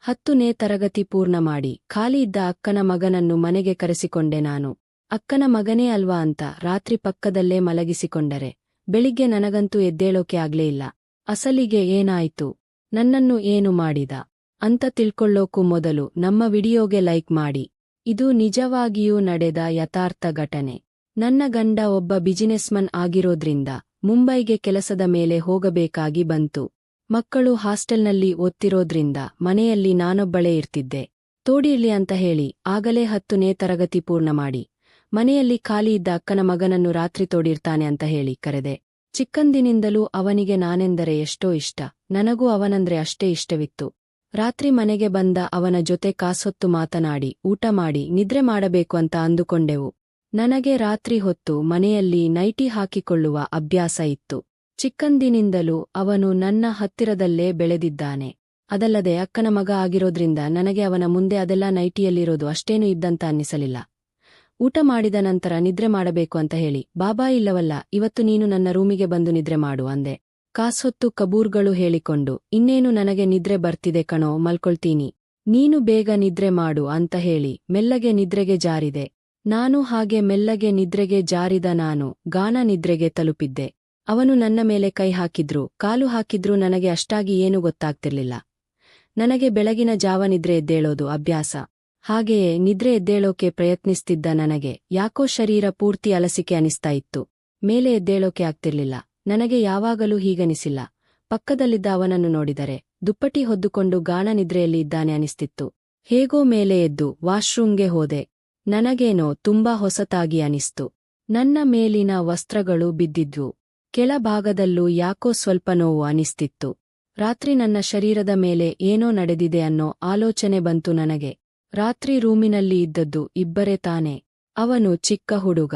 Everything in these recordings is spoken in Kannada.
10ನೇ ತರಗತಿ ಪೂರ್ಣ ಮಾಡಿ ಖಾಲಿ ಇದ್ದ ಅಕ್ಕನ ಮಗನನ್ನು ಮನೆಗೆ ಕರೆಸಿಕೊಂಡೆ ನಾನು. ಅಕ್ಕನ ಮಗನೇ ಅಲ್ವಾ ಅಂತ ರಾತ್ರಿ ಪಕ್ಕದಲ್ಲೇ ಮಲಗಿಸಿಕೊಂಡರೆ ಬೆಳಿಗ್ಗೆ ನನಗಂತೂ ಎದ್ದೇಳೋಕೆ ಆಗ್ಲೇ ಇಲ್ಲ. ಅಸಲಿಗೆ ಏನಾಯ್ತು, ನನ್ನನ್ನು ಏನು ಮಾಡಿದ ಅಂತ ತಿಳ್ಕೊಳ್ಳೋಕ್ಕೂ ಮೊದಲು ನಮ್ಮ ವಿಡಿಯೋಗೆ ಲೈಕ್ ಮಾಡಿ. ಇದು ನಿಜವಾಗಿಯೂ ನಡೆದ ಯಥಾರ್ಥ ಘಟನೆ. ನನ್ನ ಗಂಡ ಒಬ್ಬ ಬಿಜಿನೆಸ್ಮನ್ ಆಗಿರೋದ್ರಿಂದ ಮುಂಬೈಗೆ ಕೆಲಸದ ಮೇಲೆ ಹೋಗಬೇಕಾಗಿ ಬಂತು. ಮಕ್ಕಳು ಹಾಸ್ಟೆಲ್ನಲ್ಲಿ ಓದ್ತಿರೋದ್ರಿಂದ ಮನೆಯಲ್ಲಿ ನಾನೊಬ್ಬಳೇ ಇರ್ತಿದ್ದೆ. ತೋಡಿರ್ಲಿ ಅಂತ ಹೇಳಿ ಆಗಲೇ 10ನೇ ತರಗತಿ ಪೂರ್ಣ ಮಾಡಿ ಮನೆಯಲ್ಲಿ ಖಾಲಿ ಇದ್ದ ಅಕ್ಕನ ಮಗನನ್ನು ರಾತ್ರಿ ತೋಡಿರ್ತಾನೆ ಅಂತ ಹೇಳಿ ಕರೆದೆ. ಚಿಕ್ಕಂದಿನಿಂದಲೂ ಅವನಿಗೆ ನಾನೆಂದರೆ ಎಷ್ಟೋ ಇಷ್ಟ, ನನಗೂ ಅವನಂದ್ರೆ ಅಷ್ಟೇ ಇಷ್ಟವಿತ್ತು. ರಾತ್ರಿ ಮನೆಗೆ ಬಂದ ಅವನ ಜೊತೆ ಕಾಸೊತ್ತು ಮಾತನಾಡಿ ಊಟ ಮಾಡಿ ನಿದ್ರೆ ಮಾಡಬೇಕು ಅಂತ ಅಂದುಕೊಂಡೆವು. ನನಗೆ ರಾತ್ರಿ ಹೊತ್ತು ಮನೆಯಲ್ಲಿ ನೈಟಿ ಹಾಕಿಕೊಳ್ಳುವ ಅಭ್ಯಾಸ ಇತ್ತು. ಚಿಕ್ಕಂದಿನಿಂದಲೂ ಅವನು ನನ್ನ ಹತ್ತಿರದಲ್ಲೇ ಬೆಳೆದಿದ್ದಾನೆ. ಅದಲ್ಲದೆ ಅಕ್ಕನ ಮಗ ಆಗಿರೋದ್ರಿಂದ ನನಗೆ ಅವನ ಮುಂದೆ ಅದೆಲ್ಲ ನೈಟಿಯಲ್ಲಿರೋದು ಅಷ್ಟೇನೂ ಇದ್ದಂತ ಅನ್ನಿಸಲಿಲ್ಲ. ಊಟ ಮಾಡಿದ ನಂತರ ನಿದ್ರೆ ಮಾಡಬೇಕು ಅಂತ ಹೇಳಿ, ಬಾಬಾ ಇಲ್ಲವಲ್ಲ, ಇವತ್ತು ನೀನು ನನ್ನ ರೂಮಿಗೆ ಬಂದು ನಿದ್ರೆ ಮಾಡು ಅಂದೆ. ಕಾಸೊತ್ತು ಕಬೂರ್ಗಳು ಹೇಳಿಕೊಂಡು, ಇನ್ನೇನು ನನಗೆ ನಿದ್ರೆ ಬರ್ತಿದೆ ಕಣೋ, ಮಲ್ಕೊಳ್ತೀನಿ, ನೀನು ಬೇಗ ನಿದ್ರೆ ಮಾಡು ಅಂತ ಹೇಳಿ ಮೆಲ್ಲಗೆ ನಿದ್ರೆಗೆ ಜಾರಿದೆ. ನಾನು ಹಾಗೆ ಮೆಲ್ಲಗೆ ನಿದ್ರೆಗೆ ಜಾರಿದ ನಾನು ಗಾಢ ನಿದ್ರೆಗೆ ತಲುಪಿದ್ದೆ. ಅವನು ನನ್ನ ಮೇಲೆ ಕೈ ಹಾಕಿದ್ರೂ ಕಾಲು ಹಾಕಿದ್ರೂ ನನಗೆ ಅಷ್ಟಾಗಿ ಏನೂ ಗೊತ್ತಾಗ್ತಿರ್ಲಿಲ್ಲ. ನನಗೆ ಬೆಳಗಿನ ಜಾವ ನಿದ್ರೆ ಎದ್ದೇಳೋದು ಅಭ್ಯಾಸ. ಹಾಗೆಯೇ ನಿದ್ರೆ ಎದ್ದೇಳೋಕೆ ಪ್ರಯತ್ನಿಸ್ತಿದ್ದ ನನಗೆ ಯಾಕೋ ಶರೀರ ಪೂರ್ತಿ ಅಲಸಿಕೆ ಅನಿಸ್ತಾ ಇತ್ತು. ಮೇಲೆ ಎದ್ದೇಳೋಕೆ ಆಗ್ತಿರ್ಲಿಲ್ಲ. ನನಗೆ ಯಾವಾಗಲೂ ಹೀಗನಿಸಿಲ್ಲ. ಪಕ್ಕದಲ್ಲಿದ್ದ ಅವನನ್ನು ನೋಡಿದರೆ ದುಪ್ಪಟಿ ಹೊದ್ದುಕೊಂಡು ಗಾಢ ನಿದ್ರೆಯಲ್ಲಿ ಇದ್ದಾನೆ ಅನಿಸ್ತಿತ್ತು. ಹೇಗೋ ಮೇಲೆ ಎದ್ದು ವಾಶ್ರೂಮ್ಗೆ ಹೋದೆ. ನನಗೇನೋ ತುಂಬಾ ಹೊಸತಾಗಿ ಅನಿಸ್ತು. ನನ್ನ ಮೇಲಿನ ವಸ್ತ್ರಗಳು ಬಿದ್ದಿದ್ವು. ಕೆಳಭಾಗದಲ್ಲೂ ಯಾಕೋ ಸ್ವಲ್ಪ ನೋವು ಅನಿಸ್ತಿತ್ತು. ರಾತ್ರಿ ನನ್ನ ಶರೀರದ ಮೇಲೆ ಏನೋ ನಡೆದಿದೆ ಅನ್ನೋ ಆಲೋಚನೆ ಬಂತು ನನಗೆ. ರಾತ್ರಿ ರೂಮಿನಲ್ಲಿ ಇದ್ದದ್ದು ಇಬ್ಬರೇ ತಾನೆ. ಅವನು ಚಿಕ್ಕ ಹುಡುಗ,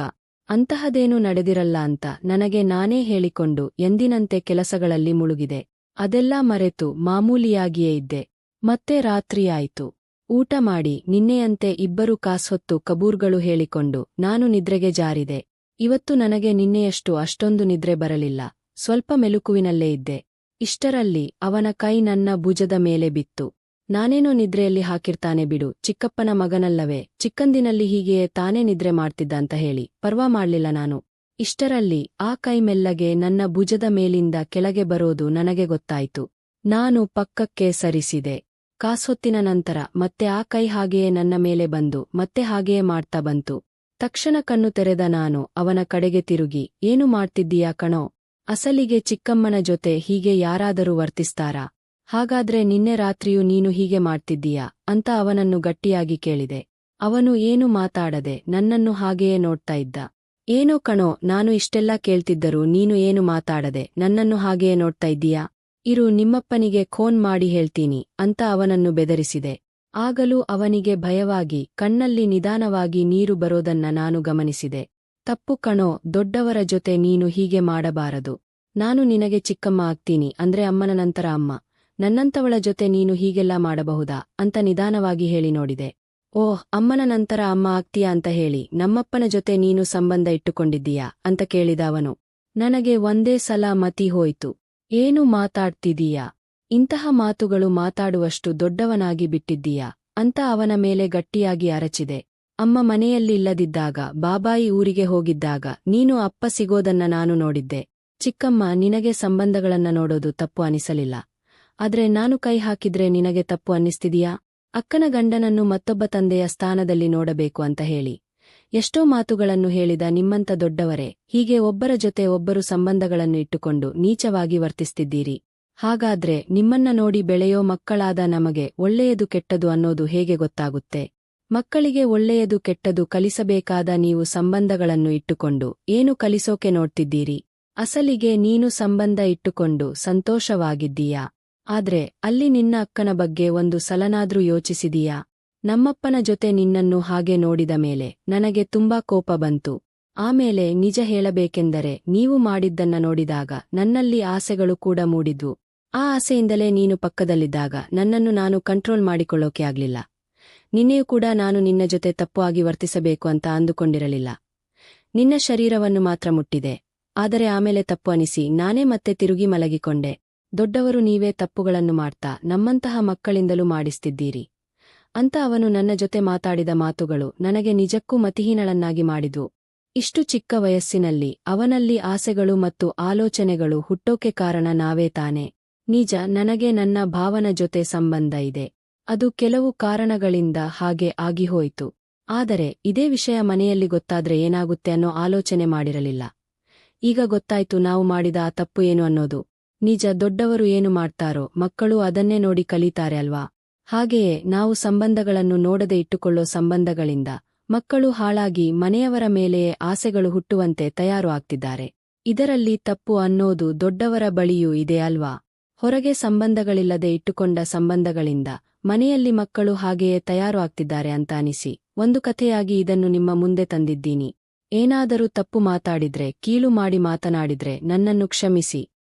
ಅಂತಹದೇನೂ ನಡೆದಿರಲ್ಲ ಅಂತ ನನಗೆ ನಾನೇ ಹೇಳಿಕೊಂಡು ಎಂದಿನಂತೆ ಕೆಲಸಗಳಲ್ಲಿ ಮುಳುಗಿದೆ. ಅದೆಲ್ಲ ಮರೆತು ಮಾಮೂಲಿಯಾಗಿಯೇ ಇದ್ದೆ. ಮತ್ತೆ ರಾತ್ರಿಯಾಯಿತು. ಊಟ ಮಾಡಿ ನಿನ್ನೆಯಂತೆ ಇಬ್ಬರು ಕಾಸೊತ್ತು ಕಬೂರ್ಗಳು ಹೇಳಿಕೊಂಡು ನಾನು ನಿದ್ರೆಗೆ ಜಾರಿದೆ. ಇವತ್ತು ನನಗೆ ನಿನ್ನೆಯಷ್ಟು ಅಷ್ಟೊಂದು ನಿದ್ರೆ ಬರಲಿಲ್ಲ. ಸ್ವಲ್ಪ ಮೆಲುಕುವಿನಲ್ಲೇ ಇದ್ದೆ. ಇಷ್ಟರಲ್ಲಿ ಅವನ ಕೈ ನನ್ನ ಭುಜದ ಮೇಲೆ ಬಿತ್ತು. ನಾನೇನೋ ನಿದ್ರೆಯಲ್ಲಿ ಹಾಕಿರ್ತಾನೆ ಬಿಡು, ಚಿಕ್ಕಪ್ಪನ ಮಗನಲ್ಲವೇ, ಚಿಕ್ಕಂದಿನಲ್ಲಿ ಹೀಗೆಯೇ ತಾನೇ ನಿದ್ರೆ ಮಾಡ್ತಿದ್ದ ಅಂತ ಹೇಳಿ ಪರ್ವಾ ಮಾಡ್ಲಿಲ್ಲ ನಾನು. ಇಷ್ಟರಲ್ಲಿ ಆ ಕೈ ಮೆಲ್ಲಗೆ ನನ್ನ ಭುಜದ ಮೇಲಿಂದ ಕೆಳಗೆ ಬರೋದು ನನಗೆ ಗೊತ್ತಾಯ್ತು. ನಾನು ಪಕ್ಕಕ್ಕೆ ಸರಿಸಿದೆ. ಕಾಸೊತ್ತಿನ ನಂತರ ಮತ್ತೆ ಆ ಕೈ ಹಾಗೆಯೇ ನನ್ನ ಮೇಲೆ ಬಂದು ಮತ್ತೆ ಹಾಗೆಯೇ ಮಾಡ್ತಾ ಬಂತು. ತಕ್ಷಣ ಕಣ್ಣು ತೆರೆದ ನಾನು ಅವನ ಕಡೆಗೆ ತಿರುಗಿ, ಏನು ಮಾಡ್ತಿದ್ದೀಯಾ ಕಣೋ, ಅಸಲಿಗೆ ಚಿಕ್ಕಮ್ಮನ ಜೊತೆ ಹೀಗೆ ಯಾರಾದರೂ ವರ್ತಿಸ್ತಾರಾ? ಹಾಗಾದ್ರೆ ನಿನ್ನೆ ರಾತ್ರಿಯೂ ನೀನು ಹೀಗೆ ಮಾಡ್ತಿದ್ದೀಯಾ ಅಂತ ಅವನನ್ನು ಗಟ್ಟಿಯಾಗಿ ಕೇಳಿದೆ. ಅವನು ಏನು ಮಾತಾಡದೆ ನನ್ನನ್ನು ಹಾಗೆಯೇ ನೋಡ್ತಾ ಇದ್ದ. ಏನೋ ಕಣೋ, ನಾನು ಇಷ್ಟೆಲ್ಲ ಕೇಳ್ತಿದ್ದರೂ ನೀನು ಏನು ಮಾತಾಡದೆ ನನ್ನನ್ನು ಹಾಗೆಯೇ ನೋಡ್ತಾ ಇದ್ದೀಯಾ? ಇರು, ನಿಮ್ಮಪ್ಪನಿಗೆ ಖೋನ್ ಮಾಡಿ ಹೇಳ್ತೀನಿ ಅಂತ ಅವನನ್ನು ಬೆದರಿಸಿದೆ. ಆಗಲೂ ಅವನಿಗೆ ಭಯವಾಗಿ ಕಣ್ಣಲ್ಲಿ ನಿಧಾನವಾಗಿ ನೀರು ಬರೋದನ್ನ ನಾನು ಗಮನಿಸಿದೆ. ತಪ್ಪು ಕಣೋ, ದೊಡ್ಡವರ ಜೊತೆ ನೀನು ಹೀಗೆ ಮಾಡಬಾರದು. ನಾನು ನಿನಗೆ ಚಿಕ್ಕಮ್ಮ ಆಗ್ತೀನಿ ಅಂದ್ರೆ ಅಮ್ಮನ ನಂತರ ಅಮ್ಮ. ನನ್ನಂತವಳ ಜೊತೆ ನೀನು ಹೀಗೆಲ್ಲ ಮಾಡಬಹುದಾ ಅಂತ ನಿಧಾನವಾಗಿ ಹೇಳಿ ನೋಡಿದೆ. ಓಹ್, ಅಮ್ಮನ ನಂತರ ಅಮ್ಮ ಆಗ್ತೀಯಾ ಅಂತ ಹೇಳಿ ನಮ್ಮಪ್ಪನ ಜೊತೆ ನೀನು ಸಂಬಂಧ ಇಟ್ಟುಕೊಂಡಿದ್ದೀಯಾ ಅಂತ ಕೇಳಿದ ಅವನು. ನನಗೆ ಒಂದೇ ಸಲ ಮತಿ ಹೋಯ್ತು. ಏನು ಮಾತಾಡ್ತಿದೀಯಾ? ಇಂತಹ ಮಾತುಗಳು ಮಾತಾಡುವಷ್ಟು ದೊಡ್ಡವನಾಗಿ ಬಿಟ್ಟಿದ್ದೀಯಾ ಅಂತ ಅವನ ಮೇಲೆ ಗಟ್ಟಿಯಾಗಿ ಅರಚಿದೆ. ಅಮ್ಮ ಮನೆಯಲ್ಲಿ ಇಲ್ಲದಿದ್ದಾಗ, ಬಾಬಾಯಿ ಊರಿಗೆ ಹೋಗಿದ್ದಾಗ ನೀನು ಅಪ್ಪ ಸಿಗೋದನ್ನ ನಾನು ನೋಡಿದ್ದೆ. ಚಿಕ್ಕಮ್ಮ ನಿನಗೆ ಸಂಬಂಧಗಳನ್ನ ನೋಡೋದು ತಪ್ಪು ಅನಿಸಲಿಲ್ಲ. ಆದ್ರೆ ನಾನು ಕೈ ಹಾಕಿದ್ರೆ ನಿನಗೆ ತಪ್ಪು ಅನ್ನಿಸ್ತಿದೀಯಾ? ಅಕ್ಕನ ಗಂಡನನ್ನು ಮತ್ತೊಬ್ಬ ತಂದೆಯ ಸ್ಥಾನದಲ್ಲಿ ನೋಡಬೇಕು ಅಂತ ಹೇಳಿ ಎಷ್ಟೋ ಮಾತುಗಳನ್ನು ಹೇಳಿದ ನಿಮ್ಮಂತ ದೊಡ್ಡವರೇ ಹೀಗೆ ಒಬ್ಬರ ಜೊತೆ ಒಬ್ಬರು ಸಂಬಂಧಗಳನ್ನು ಇಟ್ಟುಕೊಂಡು ನೀಚವಾಗಿ ವರ್ತಿಸ್ತಿದ್ದೀರಿ. ಹಾಗಾದ್ರೆ ನಿಮ್ಮನ್ನ ನೋಡಿ ಬೆಳೆಯೋ ಮಕ್ಕಳಾದ ನಮಗೆ ಒಳ್ಳೆಯದು ಕೆಟ್ಟದು ಅನ್ನೋದು ಹೇಗೆ ಗೊತ್ತಾಗುತ್ತೆ? ಮಕ್ಕಳಿಗೆ ಒಳ್ಳೆಯದು ಕೆಟ್ಟದು ಕಲಿಸಬೇಕಾದ ನೀವು ಸಂಬಂಧಗಳನ್ನು ಇಟ್ಟುಕೊಂಡು ಏನು ಕಲಿಸೋಕೆ ನೋಡ್ತಿದ್ದೀರಿ? ಅಸಲಿಗೆ ನೀನು ಸಂಬಂಧ ಇಟ್ಟುಕೊಂಡು ಸಂತೋಷವಾಗಿದ್ದೀಯಾ? ಆದ್ರೆ ಅಲ್ಲಿ ನಿನ್ನ ಅಕ್ಕನ ಬಗ್ಗೆ ಒಂದು ಸಲನಾದ್ರೂ ಯೋಚಿಸಿದೀಯಾ? ನಮ್ಮಪ್ಪನ ಜೊತೆ ನಿನ್ನನ್ನು ಹಾಗೆ ನೋಡಿದ ಮೇಲೆ ನನಗೆ ತುಂಬಾ ಕೋಪ ಬಂತು. ಆಮೇಲೆ ನಿಜ ಹೇಳಬೇಕೆಂದರೆ ನೀವು ಮಾಡಿದ್ದನ್ನ ನೋಡಿದಾಗ ನನ್ನಲ್ಲಿ ಆಸೆಗಳು ಕೂಡ ಮೂಡಿದ್ವು. ಆ ಆಸೆಯಿಂದಲೇ ನೀನು ಪಕ್ಕದಲ್ಲಿದ್ದಾಗ ನನ್ನನ್ನು ನಾನು ಕಂಟ್ರೋಲ್ ಮಾಡಿಕೊಳ್ಳೋಕೆ ಆಗ್ಲಿಲ್ಲ. ನಿನ್ನೆಯೂ ಕೂಡ ನಾನು ನಿನ್ನ ಜೊತೆ ತಪ್ಪು ಆಗಿ ವರ್ತಿಸಬೇಕು ಅಂತ ಅಂದುಕೊಂಡಿರಲಿಲ್ಲ. ನಿನ್ನ ಶರೀರವನ್ನು ಮಾತ್ರ ಮುಟ್ಟಿದೆ. ಆದರೆ ಆಮೇಲೆ ತಪ್ಪು ಅನಿಸಿ ನಾನೇ ಮತ್ತೆ ತಿರುಗಿ ಮಲಗಿಕೊಂಡೆ. ದೊಡ್ಡವರು ನೀವೇ ತಪ್ಪುಗಳನ್ನು ಮಾಡ್ತಾ ನಮ್ಮಂತಹ ಮಕ್ಕಳಿಂದಲೂ ಮಾಡಿಸ್ತಿದ್ದೀರಿ ಅಂತ ಅವನು ನನ್ನ ಜೊತೆ ಮಾತಾಡಿದ ಮಾತುಗಳು ನನಗೆ ನಿಜಕ್ಕೂ ಮತಿಹೀನಳನ್ನಾಗಿ ಮಾಡಿದ್ವು. ಇಷ್ಟು ಚಿಕ್ಕ ವಯಸ್ಸಿನಲ್ಲಿ ಅವನಲ್ಲಿ ಆಸೆಗಳು ಮತ್ತು ಆಲೋಚನೆಗಳು ಹುಟ್ಟೋಕೆ ಕಾರಣ ನಾವೇ ತಾನೆ. ನಿಜ, ನನಗೆ ನನ್ನ ಭಾವನ ಜೊತೆ ಸಂಬಂಧ ಇದೆ. ಅದು ಕೆಲವು ಕಾರಣಗಳಿಂದ ಹಾಗೆ ಆಗಿಹೋಯಿತು. ಆದರೆ ಇದೇ ವಿಷಯ ಮನೆಯಲ್ಲಿ ಗೊತ್ತಾದ್ರೆ ಏನಾಗುತ್ತೆ ಅನ್ನೋ ಆಲೋಚನೆ ಮಾಡಿರಲಿಲ್ಲ. ಈಗ ಗೊತ್ತಾಯ್ತು ನಾವು ಮಾಡಿದ ಆ ತಪ್ಪು ಏನು ಅನ್ನೋದು. ನಿಜ, ದೊಡ್ಡವರು ಏನು ಮಾಡ್ತಾರೋ ಮಕ್ಕಳು ಅದನ್ನೇ ನೋಡಿ ಕಲಿತಾರೆ ಅಲ್ವಾ. ಹಾಗೆಯೇ ನಾವು ಸಂಬಂಧಗಳನ್ನು ನೋಡದೆ ಇಟ್ಟುಕೊಳ್ಳೋ ಸಂಬಂಧಗಳಿಂದ ಮಕ್ಕಳು ಹಾಳಾಗಿ ಮನೆಯವರ ಮೇಲೆಯೇ ಆಸೆಗಳು ಹುಟ್ಟುವಂತೆ ತಯಾರು ಆಗ್ತಿದ್ದಾರೆ. ಇದರಲ್ಲಿ ತಪ್ಪು ಅನ್ನೋದು ದೊಡ್ಡವರ ಬಳಿಯೂ ಇದೆ ಅಲ್ವಾ. ಹೊರಗೆ ಸಂಬಂಧಗಳಿಲ್ಲದೆ ಇಟ್ಟುಕೊಂಡ ಸಂಬಂಧಗಳಿಂದ ಮನೆಯಲ್ಲಿ ಮಕ್ಕಳು ಹಾಗೆಯೇ ತಯಾರು ಆಗ್ತಿದ್ದಾರೆ ಅಂತ ಅನಿಸಿ ಒಂದು ಕಥೆಯಾಗಿ ಇದನ್ನು ನಿಮ್ಮ ಮುಂದೆ ತಂದಿದ್ದೀನಿ. ಏನಾದರೂ ತಪ್ಪು ಮಾತಾಡಿದ್ರೆ, ಕೀಳು ಮಾಡಿ ಮಾತನಾಡಿದ್ರೆ ನನ್ನನ್ನು ಕ್ಷಮಿಸಿ.